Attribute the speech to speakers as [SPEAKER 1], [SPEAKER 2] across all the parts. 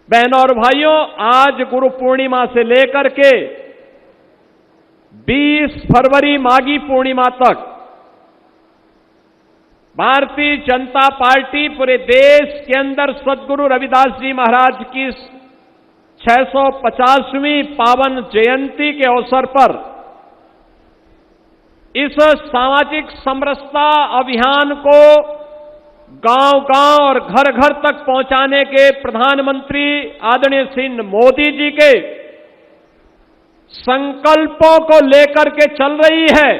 [SPEAKER 1] बहनों और भाइयों, आज गुरु पूर्णिमा से लेकर के 20 फरवरी माघी पूर्णिमा तक भारतीय जनता पार्टी पूरे देश के अंदर सद्गुरु रविदास जी महाराज की 650वीं पावन जयंती के अवसर पर इस सामाजिक समरसता अभियान को गांव-गांव और घर-घर तक पहुंचाने के प्रधानमंत्री आदरणीय श्री मोदी जी के संकल्पों को लेकर के चल रही है।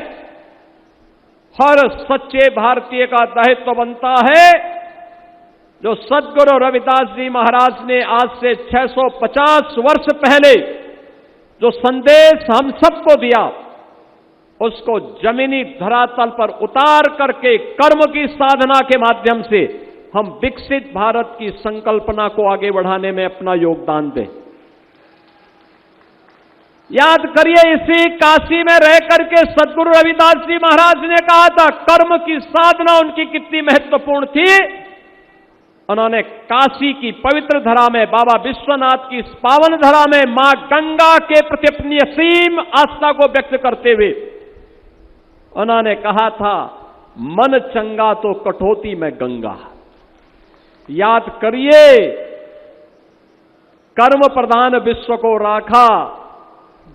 [SPEAKER 1] हर सच्चे भारतीय का दायित्व बनता है जो सद्गुरु रविदास जी महाराज ने आज से 650 वर्ष पहले जो संदेश हम सबको दिया, उसको जमीनी धरातल पर उतार करके कर्म की साधना के माध्यम से हम विकसित भारत की संकल्पना को आगे बढ़ाने में अपना योगदान दें। याद करिए, इसी काशी में रह करके सद्गुरु रविदास जी महाराज ने कहा था कर्म की साधना उनकी कितनी महत्वपूर्ण थी। उन्होंने काशी की पवित्र धरा में, बाबा विश्वनाथ की इस पावन धरा में मां गंगा के प्रति अपनी असीम आस्था को व्यक्त करते हुए उन्होंने कहा था, मन चंगा तो कटौती में गंगा। याद करिए, कर्म प्रधान विश्व को राखा,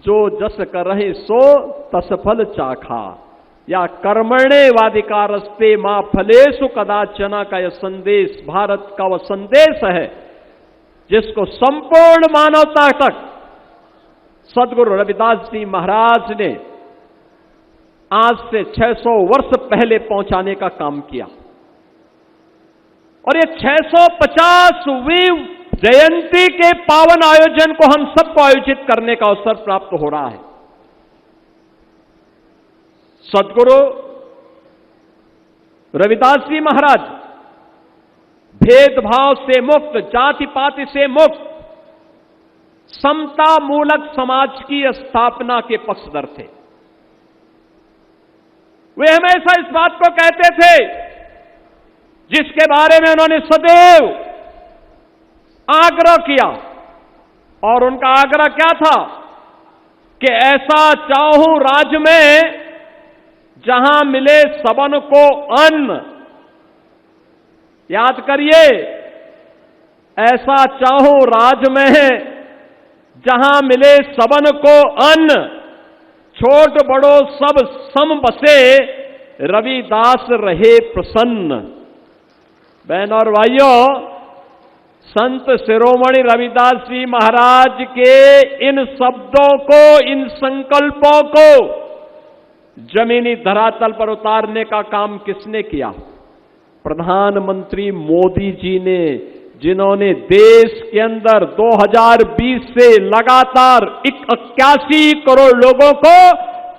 [SPEAKER 1] जो जस करहि सो तस फल चाखा, या कर्मणे वाधिकारस्ते मां फलेषु कदाचना का यह संदेश भारत का वह संदेश है जिसको संपूर्ण मानवता तक सद्गुरु रविदास जी महाराज ने आज से 600 वर्ष पहले पहुंचाने का काम किया। और ये 650वीं जयंती के पावन आयोजन को हम सबको आयोजित करने का अवसर प्राप्त हो रहा है। सद्गुरु रविदास जी महाराज भेदभाव से मुक्त, जाति पाति से मुक्त, समता मूलक समाज की स्थापना के पक्षधर थे। वे हमेशा इस बात को कहते थे जिसके बारे में उन्होंने सदैव आग्रह किया, और उनका आग्रह क्या था कि ऐसा चाहूं राज्य में जहां मिले सबन को अन्न। याद करिए, ऐसा चाहूं राज्य में जहां मिले सबन को अन्न, छोट बड़ो सब सम बसे, रविदास रहे प्रसन्न। बहनों और भाइयों, संत शिरोमणि रविदास जी महाराज के इन शब्दों को, इन संकल्पों को जमीनी धरातल पर उतारने का काम किसने किया? प्रधानमंत्री मोदी जी ने, जिन्होंने देश के अंदर 2020 से लगातार 81 करोड़ लोगों को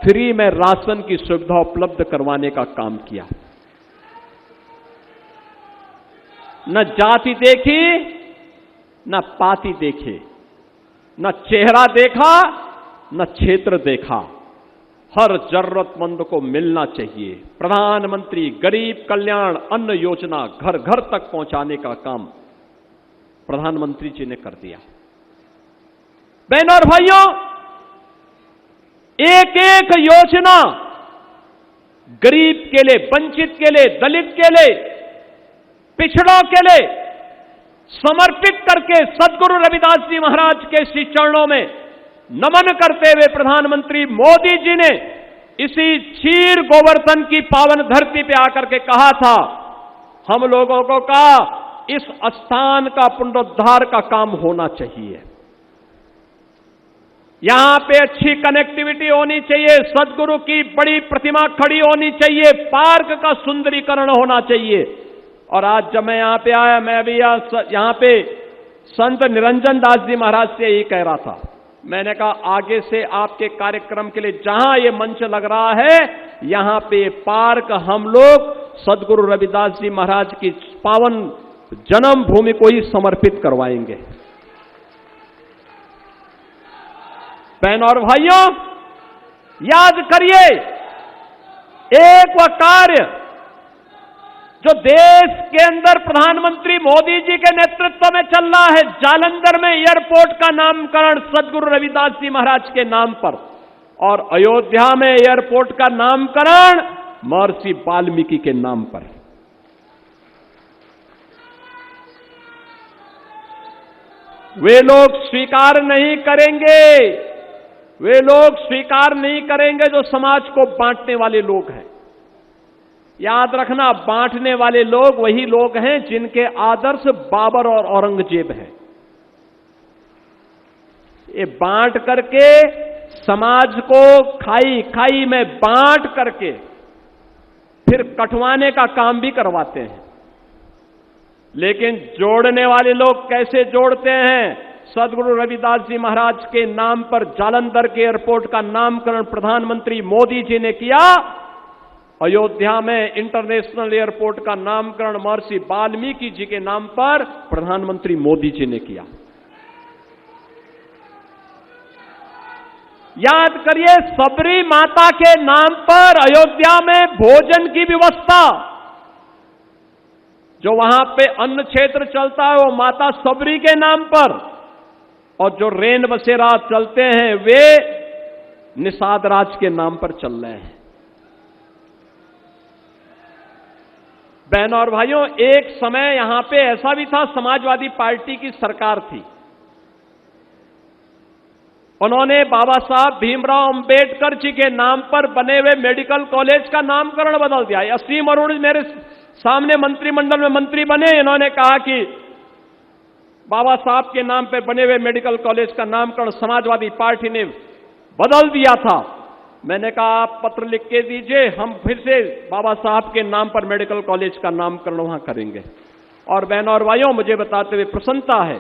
[SPEAKER 1] फ्री में राशन की सुविधा उपलब्ध करवाने का काम किया। न जाति देखी, न पाति देखे, न चेहरा देखा, न क्षेत्र देखा, हर जरूरतमंद को मिलना चाहिए। प्रधानमंत्री गरीब कल्याण अन्न योजना घर घर तक पहुंचाने का काम प्रधानमंत्री जी ने कर दिया। बहनों और भाइयों, एक एक योजना गरीब के लिए, वंचित के लिए, दलित के लिए, पिछड़ों के लिए समर्पित करके सद्गुरु रविदास जी महाराज के श्री चरणों में नमन करते हुए प्रधानमंत्री मोदी जी ने इसी क्षीर गोवर्धन की पावन धरती पे आकर के कहा था, हम लोगों को कहा इस स्थान का पुनरुद्धार का काम होना चाहिए। यहां पे अच्छी कनेक्टिविटी होनी चाहिए, सद्गुरु की बड़ी प्रतिमा खड़ी होनी चाहिए, पार्क का सुंदरीकरण होना चाहिए। और आज जब मैं यहां पे आया, मैं भी यहां पे संत निरंजन दास जी महाराज से यही कह रहा था। मैंने कहा आगे से आपके कार्यक्रम के लिए जहां ये मंच लग रहा है, यहां पे पार्क हम लोग सद्गुरु रविदास जी महाराज की पावन जन्मभूमि को ही समर्पित करवाएंगे। बहनों और भाइयों, याद करिए, एक वह कार्य जो देश के अंदर प्रधानमंत्री मोदी जी के नेतृत्व में चल रहा है, जालंधर में एयरपोर्ट का नामकरण सद्गुरु रविदास जी महाराज के नाम पर, और अयोध्या में एयरपोर्ट का नामकरण महर्षि वाल्मीकि के नाम पर। वे लोग स्वीकार नहीं करेंगे, वे लोग स्वीकार नहीं करेंगे जो समाज को बांटने वाले लोग हैं। याद रखना, बांटने वाले लोग वही लोग हैं जिनके आदर्श बाबर और औरंगजेब हैं। ये बांट करके समाज को खाई खाई में बांट करके फिर कटवाने का काम भी करवाते हैं। लेकिन जोड़ने वाले लोग कैसे जोड़ते हैं? सद्गुरु रविदास जी महाराज के नाम पर जालंधर के एयरपोर्ट का नामकरण प्रधानमंत्री मोदी जी ने किया, अयोध्या में इंटरनेशनल एयरपोर्ट का नामकरण महर्षि वाल्मीकि जी के नाम पर प्रधानमंत्री मोदी जी ने किया। याद करिए, सबरी माता के नाम पर अयोध्या में भोजन की व्यवस्था, जो वहां पे अन्न क्षेत्र चलता है वो माता सबरी के नाम पर, और जो रेन बसेरा चलते हैं वे निषाद राज के नाम पर चल रहे हैं। बहनों और भाइयों, एक समय यहां पे ऐसा भी था, समाजवादी पार्टी की सरकार थी, उन्होंने बाबा साहब भीमराव अंबेडकर जी के नाम पर बने हुए मेडिकल कॉलेज का नामकरण बदल दिया। असीम अरुण मेरे सामने मंत्रिमंडल में मंत्री बने, इन्होंने कहा कि बाबा साहब के नाम पे बने हुए मेडिकल कॉलेज का नामकरण समाजवादी पार्टी ने बदल दिया था। मैंने कहा आप पत्र लिख के दीजिए, हम फिर से बाबा साहब के नाम पर मेडिकल कॉलेज का नामकरण वहां करेंगे। और बहनों और भाइयों, मुझे बताते हुए प्रसन्नता है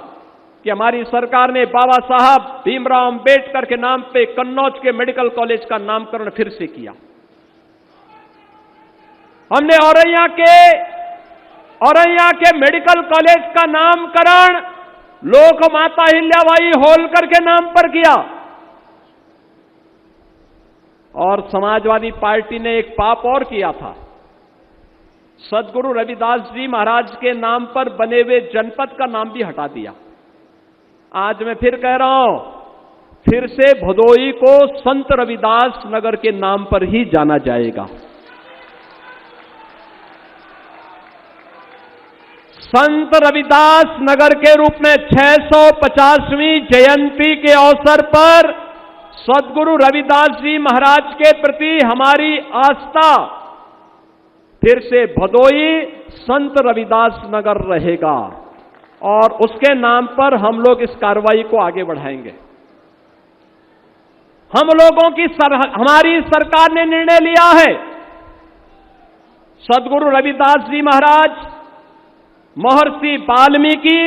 [SPEAKER 1] कि हमारी सरकार ने बाबा साहब भीमराव अंबेडकर के नाम पे कन्नौज के मेडिकल कॉलेज का नामकरण फिर से किया। हमने औरैया के मेडिकल कॉलेज का नामकरण लोकमाता अहिल्याबाई होलकर के नाम पर किया। और समाजवादी पार्टी ने एक पाप और किया था, सद्गुरु रविदास जी महाराज के नाम पर बने हुए जनपद का नाम भी हटा दिया। आज मैं फिर कह रहा हूं, फिर से भदोई को संत रविदास नगर के नाम पर ही जाना जाएगा। संत रविदास नगर के रूप में 650वीं जयंती के अवसर पर सद्गुरु रविदास जी महाराज के प्रति हमारी आस्था, फिर से भदोई संत रविदास नगर रहेगा और उसके नाम पर हम लोग इस कार्रवाई को आगे बढ़ाएंगे। हमारी सरकार ने निर्णय लिया है, सद्गुरु रविदास जी महाराज, महर्षि वाल्मीकि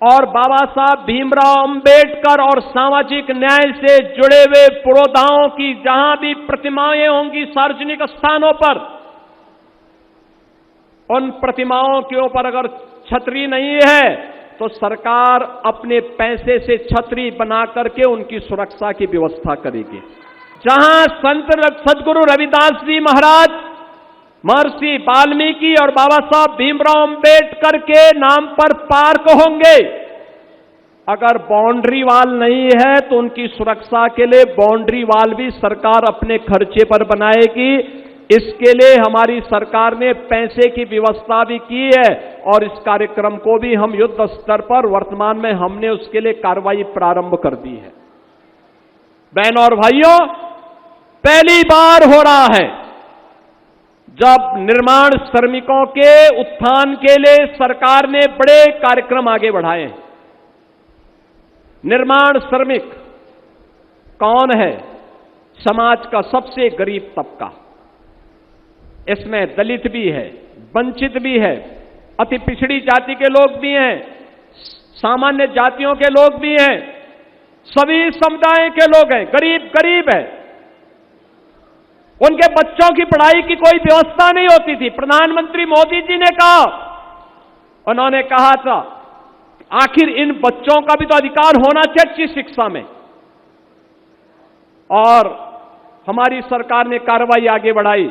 [SPEAKER 1] और बाबा साहब भीमराव अंबेडकर और सामाजिक न्याय से जुड़े हुए पुरोधाओं की जहां भी प्रतिमाएं होंगी सार्वजनिक स्थानों पर, उन प्रतिमाओं के ऊपर अगर छतरी नहीं है तो सरकार अपने पैसे से छतरी बना करके उनकी सुरक्षा की व्यवस्था करेगी। जहां सद्गुरु रविदास जी महाराज, महर्षि वाल्मीकि और बाबा साहब भीमराव अंबेडकर के नाम पर पार्क होंगे, अगर बाउंड्री वाल नहीं है तो उनकी सुरक्षा के लिए बाउंड्री वाल भी सरकार अपने खर्चे पर बनाएगी। इसके लिए हमारी सरकार ने पैसे की व्यवस्था भी की है और इस कार्यक्रम को भी हम युद्ध स्तर पर वर्तमान में हमने उसके लिए कार्रवाई प्रारंभ कर दी है। बहनों और भाइयों, पहली बार हो रहा है जब निर्माण श्रमिकों के उत्थान के लिए सरकार ने बड़े कार्यक्रम आगे बढ़ाए हैं। निर्माण श्रमिक कौन है? समाज का सबसे गरीब तबका। इसमें दलित भी है, वंचित भी है, अति पिछड़ी जाति के लोग भी हैं, सामान्य जातियों के लोग भी हैं, सभी समुदाय के लोग हैं, गरीब है। उनके बच्चों की पढ़ाई की कोई व्यवस्था नहीं होती थी। प्रधानमंत्री मोदी जी ने कहा, उन्होंने कहा था आखिर इन बच्चों का भी तो अधिकार होना चाहिए अच्छी शिक्षा में, और हमारी सरकार ने कार्रवाई आगे बढ़ाई।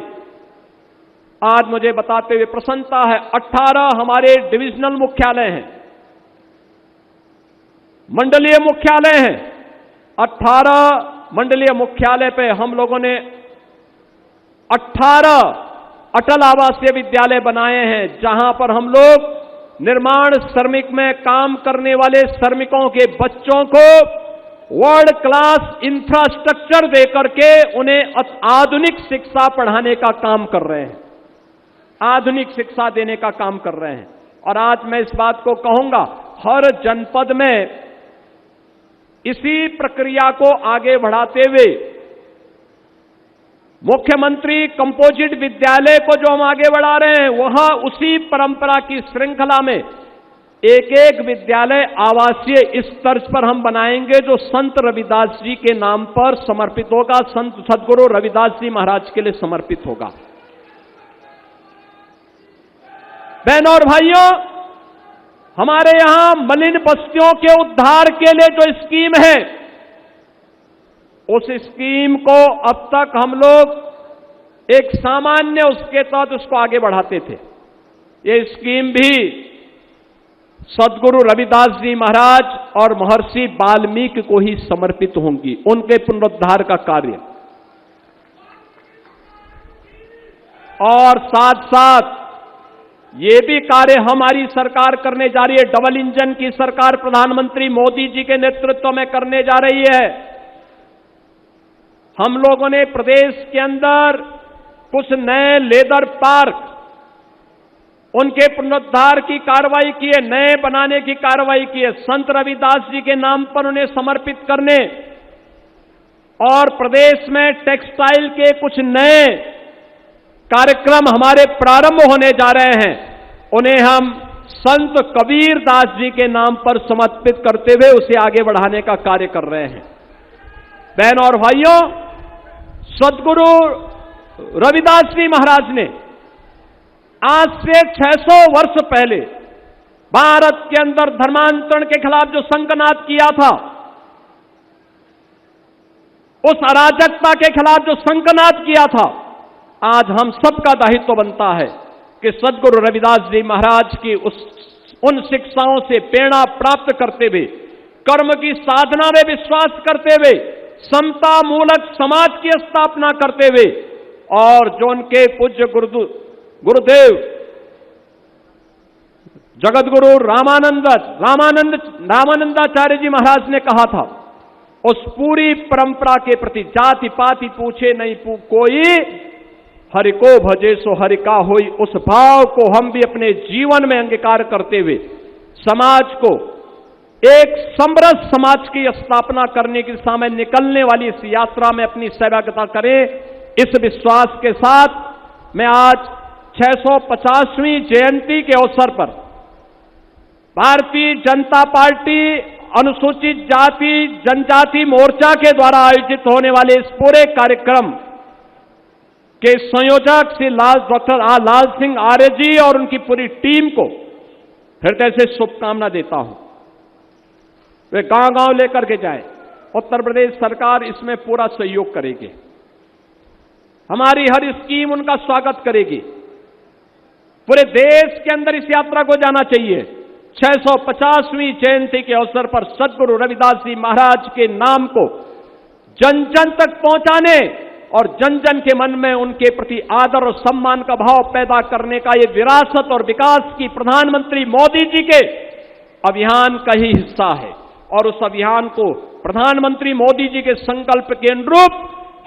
[SPEAKER 1] आज मुझे बताते हुए प्रसन्नता है, 18 हमारे डिविजनल मुख्यालय हैं, मंडलीय मुख्यालय हैं। 18 मंडलीय मुख्यालय पे हम लोगों ने 18 अटल आवासीय विद्यालय बनाए हैं, जहां पर हम लोग निर्माण श्रमिक में काम करने वाले श्रमिकों के बच्चों को वर्ल्ड क्लास इंफ्रास्ट्रक्चर देकर के उन्हें आधुनिक शिक्षा पढ़ाने का काम कर रहे हैं, आधुनिक शिक्षा देने का काम कर रहे हैं। और आज मैं इस बात को कहूंगा, हर जनपद में इसी प्रक्रिया को आगे बढ़ाते हुए मुख्यमंत्री कंपोजिट विद्यालय को जो हम आगे बढ़ा रहे हैं, वहां उसी परंपरा की श्रृंखला में एक एक विद्यालय आवासीय इस तर्ज पर हम बनाएंगे जो संत रविदास जी के नाम पर समर्पित होगा, संत सदगुरु रविदास जी महाराज के लिए समर्पित होगा। बहनों और भाइयों, हमारे यहां मलिन बस्तियों के उद्धार के लिए जो स्कीम है, उस स्कीम को अब तक हम लोग एक सामान्य उसके तहत उसको आगे बढ़ाते थे। ये स्कीम भी सदगुरु रविदास जी महाराज और महर्षि वाल्मीकि को ही समर्पित होंगी, उनके पुनरुद्धार का कार्य। और साथ साथ ये भी कार्य हमारी सरकार करने जा रही है, डबल इंजन की सरकार प्रधानमंत्री मोदी जी के नेतृत्व में करने जा रही है। हम लोगों ने प्रदेश के अंदर कुछ नए लेदर पार्क, उनके पुनरुद्धार की कार्रवाई की है, नए बनाने की कार्रवाई की है, संत रविदास जी के नाम पर उन्हें समर्पित करने। और प्रदेश में टेक्सटाइल के कुछ नए कार्यक्रम हमारे प्रारंभ होने जा रहे हैं, उन्हें हम संत कबीर दास जी के नाम पर समर्पित करते हुए उसे आगे बढ़ाने का कार्य कर रहे हैं। बहनों और भाइयों, सदगुरु रविदास जी महाराज ने आज से 600 वर्ष पहले भारत के अंदर धर्मांतरण के खिलाफ जो संकनाद किया था, उस अराजकता के खिलाफ जो संकनाद किया था, आज हम सबका दायित्व बनता है कि सदगुरु रविदास जी महाराज की उन शिक्षाओं से प्रेरणा प्राप्त करते हुए, कर्म की साधना में विश्वास करते हुए, समता मूलक समाज की स्थापना करते हुए, और जो उनके पूज्य गुरुदेव जगतगुरु रामानंदाचार्य जी महाराज ने कहा था, उस पूरी परंपरा के प्रति जाति पाति पूछे नहीं कोई, हरि को भजे सो हरि का होई, उस भाव को हम भी अपने जीवन में अंगीकार करते हुए समाज को एक समरस समाज की स्थापना करने की दिशा में निकलने वाली इस यात्रा में अपनी सहभागिता करें। इस विश्वास के साथ मैं आज 650वीं जयंती के अवसर पर भारतीय जनता पार्टी अनुसूचित जाति जनजाति मोर्चा के द्वारा आयोजित होने वाले इस पूरे कार्यक्रम के संयोजक श्री डॉक्टर लाल सिंह आर्य जी और उनकी पूरी टीम को हृदय से शुभकामना देता हूं। वे गांव-गांव लेकर के जाए, उत्तर प्रदेश सरकार इसमें पूरा सहयोग करेगी, हमारी हर स्कीम उनका स्वागत करेगी। पूरे देश के अंदर इस यात्रा को जाना चाहिए। 650वीं जयंती के अवसर पर सदगुरु रविदास जी महाराज के नाम को जन जन तक पहुंचाने और जन जन के मन में उनके प्रति आदर और सम्मान का भाव पैदा करने का ये विरासत और विकास की प्रधानमंत्री मोदी जी के अभियान का ही हिस्सा है। और उस अभियान को प्रधानमंत्री मोदी जी के संकल्प के अनुरूप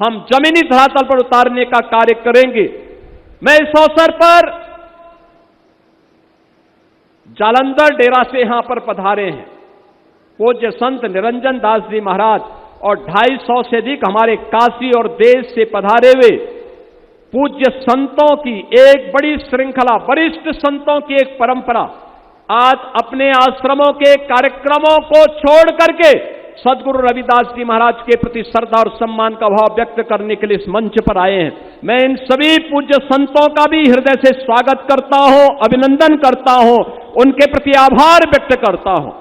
[SPEAKER 1] हम जमीनी धरातल पर उतारने का कार्य करेंगे। मैं इस अवसर पर जालंधर डेरा से यहां पर पधारे हैं पूज्य संत निरंजन दास जी महाराज और 250 से अधिक हमारे काशी और देश से पधारे हुए पूज्य संतों की एक बड़ी श्रृंखला, वरिष्ठ संतों की एक परंपरा आज अपने आश्रमों के कार्यक्रमों को छोड़ करके सदगुरु रविदास जी महाराज के प्रति श्रद्धा और सम्मान का भाव व्यक्त करने के लिए इस मंच पर आए हैं। मैं इन सभी पूज्य संतों का भी हृदय से स्वागत करता हूं, अभिनंदन करता हूं, उनके प्रति आभार व्यक्त करता हूं।